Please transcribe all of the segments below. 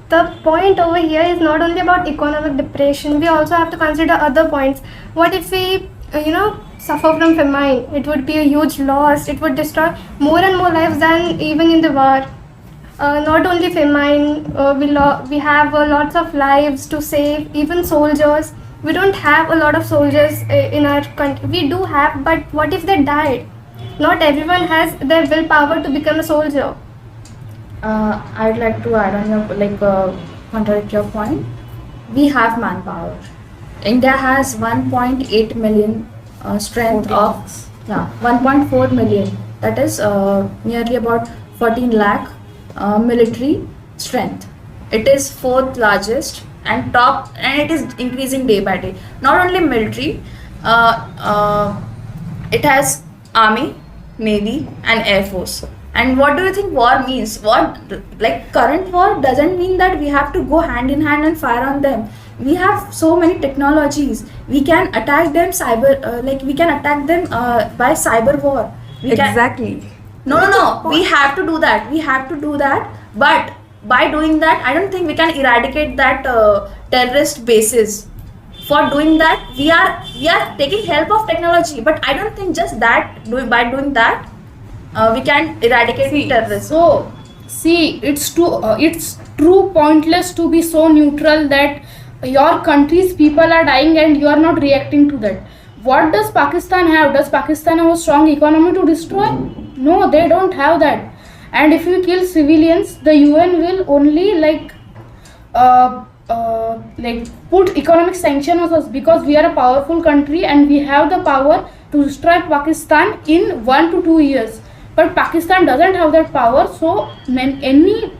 the point over here is not only about economic depression, we also have to consider other points. What if we, suffer from famine? It would be a huge loss. It would destroy more and more lives than even in the war. Not only famine, we have lots of lives to save, even soldiers. We don't have a lot of soldiers in our country. We do have, but what if they died? Not everyone has the willpower to become a soldier. I'd like to add on your contradict your point. We have manpower. India has 1.8 million strength of 1.4 million. That is nearly about 14 lakh military strength. It is fourth largest and top, and it is increasing day by day. Not only military, it has army, navy, and air force. And what do you think war means? What, like, current war doesn't mean that we have to go hand in hand and fire on them. We have so many technologies. We can attack them by cyber war. Exactly. No. We have to do that. But by doing that, I don't think we can eradicate that terrorist bases. For doing that, we are taking help of technology. But I don't think just that by doing that, we can eradicate terrorism. So, it's true pointless to be so neutral that your country's people are dying and you are not reacting to that. What does Pakistan have? Does Pakistan have a strong economy to destroy? No, they don't have that. And if you kill civilians, the UN will only put economic sanctions on us because we are a powerful country and we have the power to destroy Pakistan in 1 to 2 years. But Pakistan doesn't have that power, so any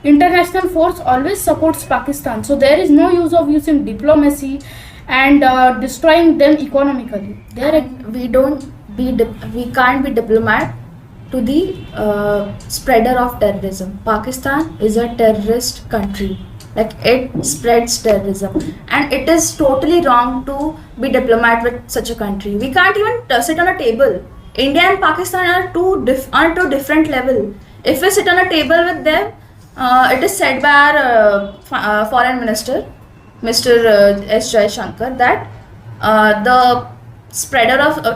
international force always supports Pakistan. So there is no use of using diplomacy and destroying them economically. We can't be diplomat to the spreader of terrorism. Pakistan is a terrorist country. Like, it spreads terrorism, and it is totally wrong to be diplomat with such a country. We can't even sit on a table. India and Pakistan are two different level. If we sit on a table with them, it is said by our foreign minister, Mr. S. Jaishankar, that the spreader of